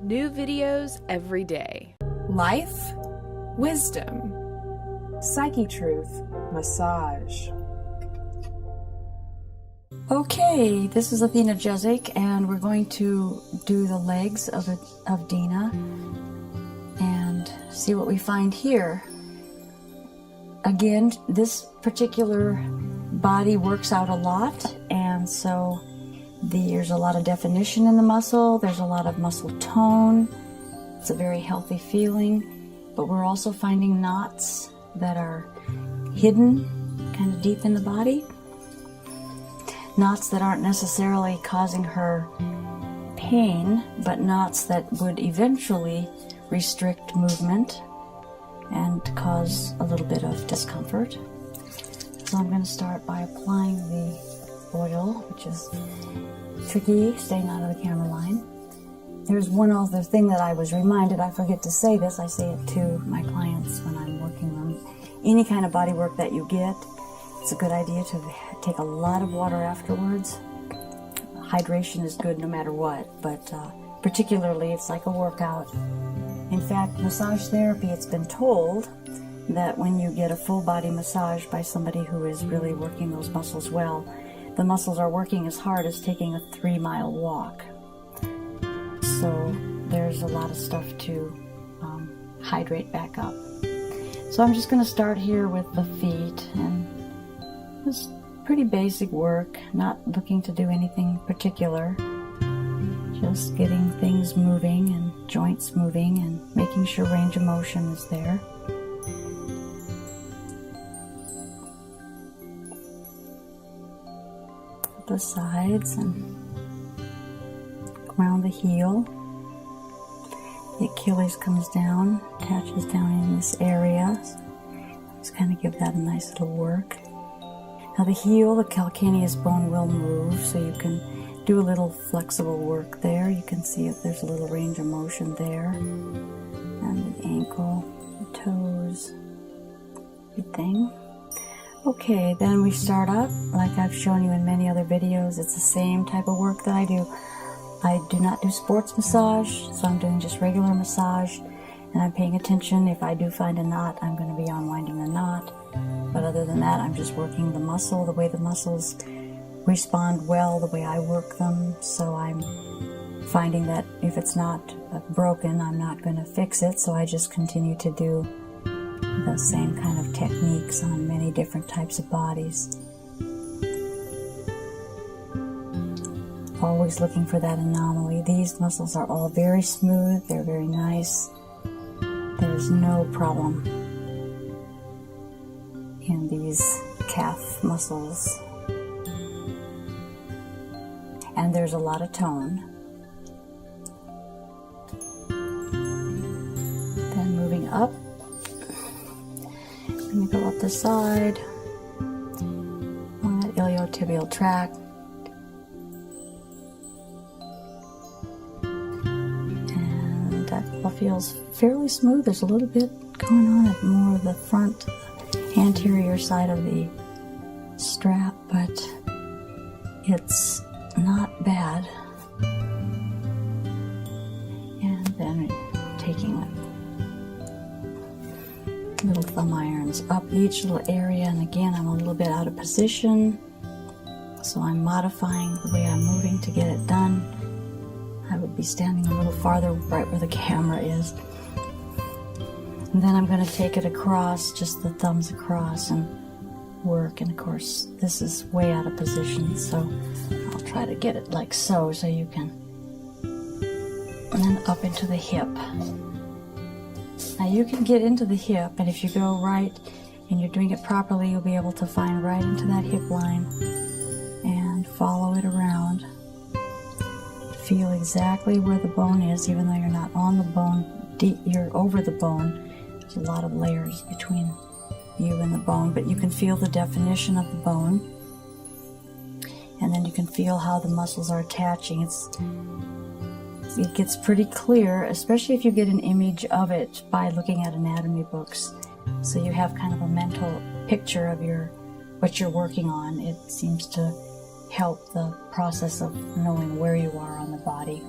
New videos every day. Life, wisdom, psyche truth, massage. Okay, this is Athena and we're going to do the legs of Dena and see what we find here. Again, this particular body works out a lot, and so there's a lot of definition in the muscle, there's a lot of muscle tone. It's a very healthy feeling, but we're also finding knots that are hidden kind of deep in the body. Knots that aren't necessarily causing her pain, but knots that would eventually restrict movement and cause a little bit of discomfort. So I'm going to start by applying the oil, which is tricky, staying out of the camera line. There's one other thing that I was reminded, I forget to say this, I say it to my clients when I'm working on any kind of body work that you get. It's a good idea to take a lot of water afterwards. Hydration is good no matter what, but particularly it's like a workout. In fact, massage therapy, it's been told that when you get a full body massage by somebody who is really working those muscles well, the muscles are working as hard as taking a 3-mile walk. So there's a lot of stuff to hydrate back up. So I'm just going to start here with the feet, and it's pretty basic work, not looking to do anything particular. Just getting things moving and joints moving and making sure range of motion is there. The sides and around the heel. The Achilles comes down, attaches down in this area. Just kind of give that a nice little work. Now the heel, the calcaneus bone will move, so you can do a little flexible work there. You can see if there's a little range of motion there. And the ankle, the toes, everything. Okay, then we start up, like I've shown you in many other videos. It's the same type of work that I do. I do not do sports massage, so I'm doing just regular massage, and I'm paying attention. If I do find a knot, I'm going to be unwinding the knot. But other than that, I'm just working the muscle, the way the muscles respond well, the way I work them. So I'm finding that if it's not broken, I'm not going to fix it, so I just continue to do the same kind of techniques on many different types of bodies. Always looking for that anomaly. These muscles are all very smooth, they're very nice. There's no problem in these calf muscles. And there's a lot of tone. Then moving up, I'm going to go up the side on that iliotibial tract. And that all feels fairly smooth. There's a little bit going on at more of the front anterior side of the strap, but it's not bad. And then taking little thumb irons up each little area, and again I'm a little bit out of position, so I'm modifying the way I'm moving to get it done. I would be standing a little farther right where the camera is, and then I'm going to take it across, just the thumbs across, and work. And of course this is way out of position, so I'll try to get it like so you can, and then up into the hip. Now you can get into the hip, and if you go right and you're doing it properly, you'll be able to find right into that hip line and follow it around. Feel exactly where the bone is, even though you're not on the bone, you're over the bone. There's a lot of layers between you and the bone, but you can feel the definition of the bone, and then you can feel how the muscles are attaching. It gets pretty clear, especially if you get an image of it by looking at anatomy books, so you have kind of a mental picture of what you're working on. It seems to help the process of knowing where you are on the body.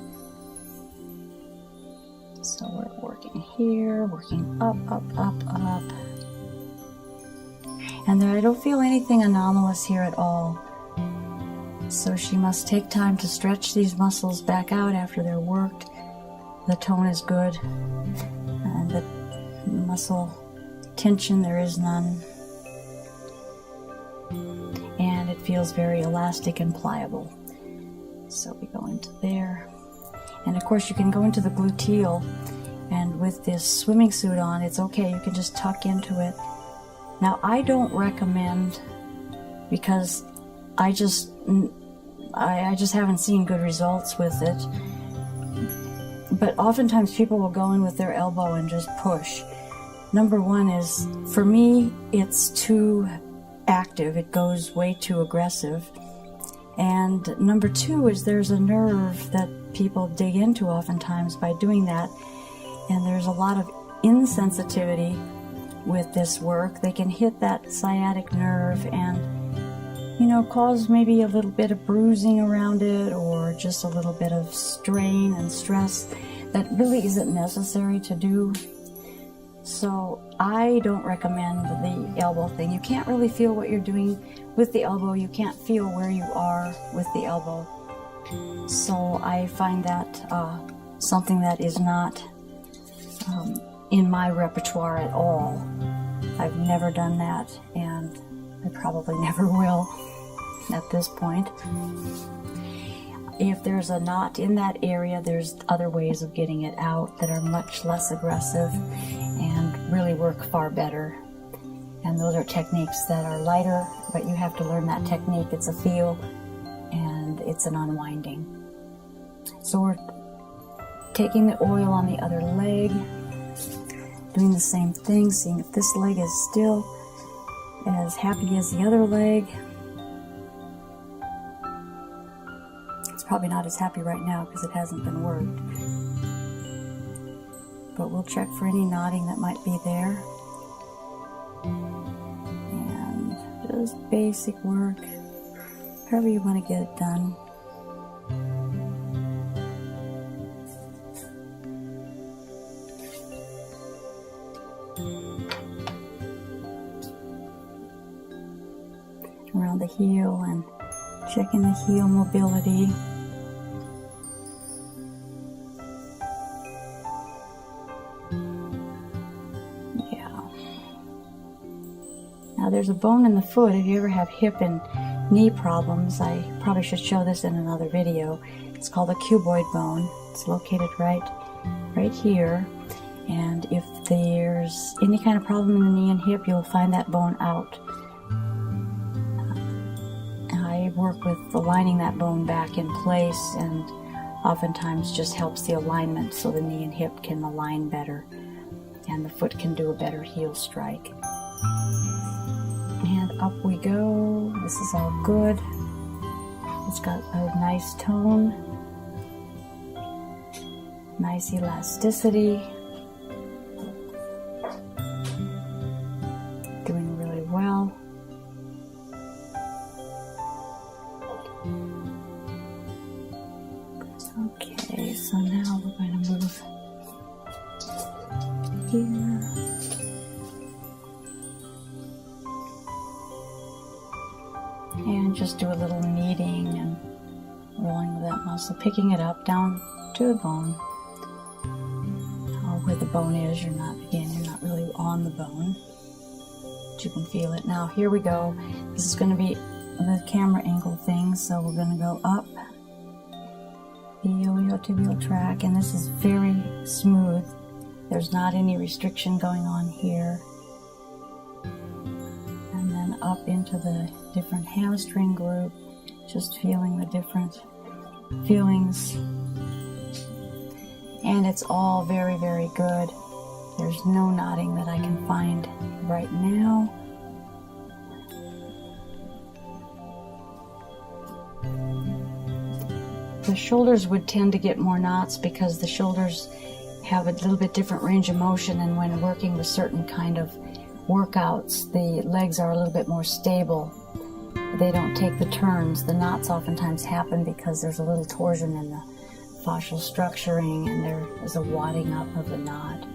So we're working here, working up, up, up, up. And there, I don't feel anything anomalous here at all. So she must take time to stretch these muscles back out after they're worked. The tone is good. And the muscle tension, there is none. And it feels very elastic and pliable. So we go into there. And of course you can go into the gluteal, and with this swimming suit on, it's okay, you can just tuck into it. Now I don't recommend, because I just haven't seen good results with it, but oftentimes people will go in with their elbow and just push. Number one is, for me, it's too active, it goes way too aggressive. And number two is there's a nerve that people dig into oftentimes by doing that, and there's a lot of insensitivity with this work. They can hit that sciatic nerve and, you know, cause maybe a little bit of bruising around it, or just a little bit of strain and stress that really isn't necessary to do. So I don't recommend the elbow thing. You can't really feel what you're doing with the elbow. You can't feel where you are with the elbow. So I find that something that is not in my repertoire at all. I've never done that, and I probably never will at this point. If there's a knot in that area, there's other ways of getting it out that are much less aggressive and really work far better. And those are techniques that are lighter, but you have to learn that technique. It's a feel, and it's an unwinding. So we're taking the oil on the other leg, doing the same thing, seeing if this leg is still as happy as the other leg. It's probably not as happy right now because it hasn't been worked. But we'll check for any knotting that might be there. And just basic work, however you want to get it done. Around the heel and checking the heel mobility. Yeah. Now there's a bone in the foot. If you ever have hip and knee problems, I probably should show this in another video. It's called a cuboid bone. It's located right here. And if there's any kind of problem in the knee and hip, you'll find that bone out. I work with aligning that bone back in place, and oftentimes just helps the alignment so the knee and hip can align better and the foot can do a better heel strike. And up we go. This is all good. It's got a nice tone, nice elasticity. Doing really well. Okay, so now we're going to move here. And just do a little kneading and rolling with that muscle, picking it up down to the bone. Or where the bone is, you're not really on the bone, but you can feel it. Now here we go. This is going to be the camera angle thing, so we're going to go up the iliotibial tract, and this is very smooth. There's not any restriction going on here. And then up into the different hamstring group, just feeling the different feelings. And it's all very, very good. There's no knotting that I can find right now. The shoulders would tend to get more knots because the shoulders have a little bit different range of motion, and when working with certain kind of workouts, the legs are a little bit more stable. They don't take the turns. The knots oftentimes happen because there's a little torsion in the fascial structuring, and there is a wadding up of the knot,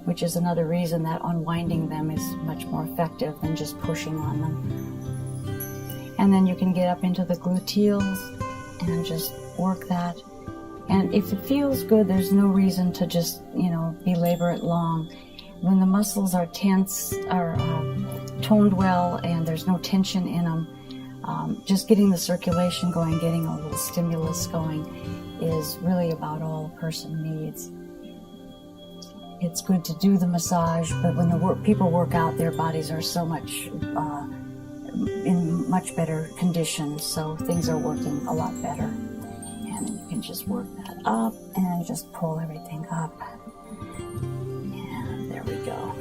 which is another reason that unwinding them is much more effective than just pushing on them. And then you can get up into the gluteals and just work that. And if it feels good, there's no reason to just, belabor it long. When the muscles are tense, are toned well, and there's no tension in them, just getting the circulation going, getting a little stimulus going is really about all a person needs. It's good to do the massage, but when people work out, their bodies are so much in much better condition, so things are working a lot better. And you can just work that up and just pull everything up. And there we go.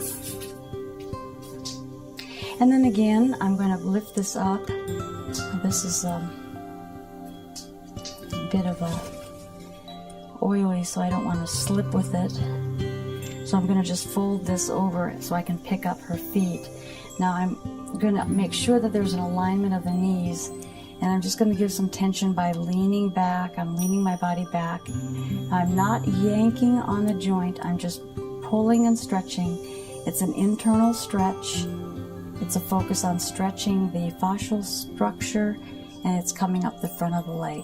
And then again, I'm going to lift this up. This is a bit of a oily, so I don't want to slip with it. So I'm going to just fold this over so I can pick up her feet. Now I'm going to make sure that there's an alignment of the knees, and I'm just going to give some tension by leaning back. I'm leaning my body back. I'm not yanking on the joint. I'm just pulling and stretching. It's an internal stretch. It's a focus on stretching the fascial structure, and it's coming up the front of the leg.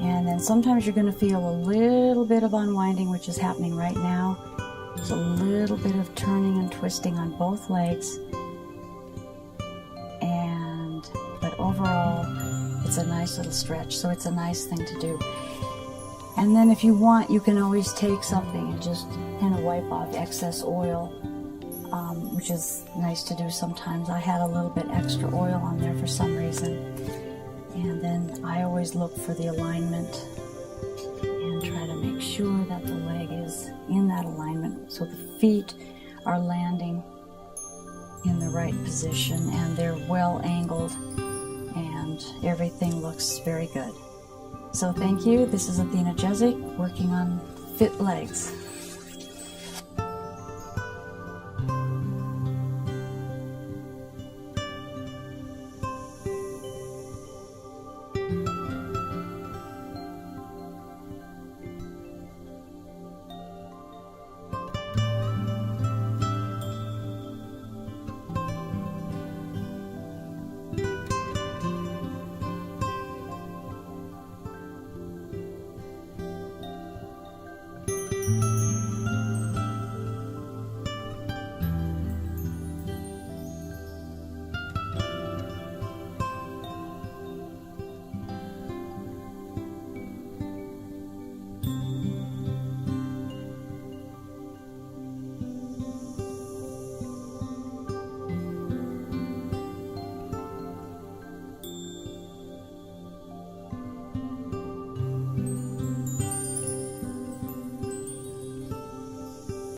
And then sometimes you're going to feel a little bit of unwinding, which is happening right now. There's a little bit of turning and twisting on both legs. But overall, it's a nice little stretch, so it's a nice thing to do. And then if you want, you can always take something and just kind of wipe off excess oil, which is nice to do sometimes. I had a little bit extra oil on there for some reason. And then I always look for the alignment and try to make sure that the leg is in that alignment, so the feet are landing in the right position and they're well angled and everything looks very good. So thank you. This is Athena working on fit legs.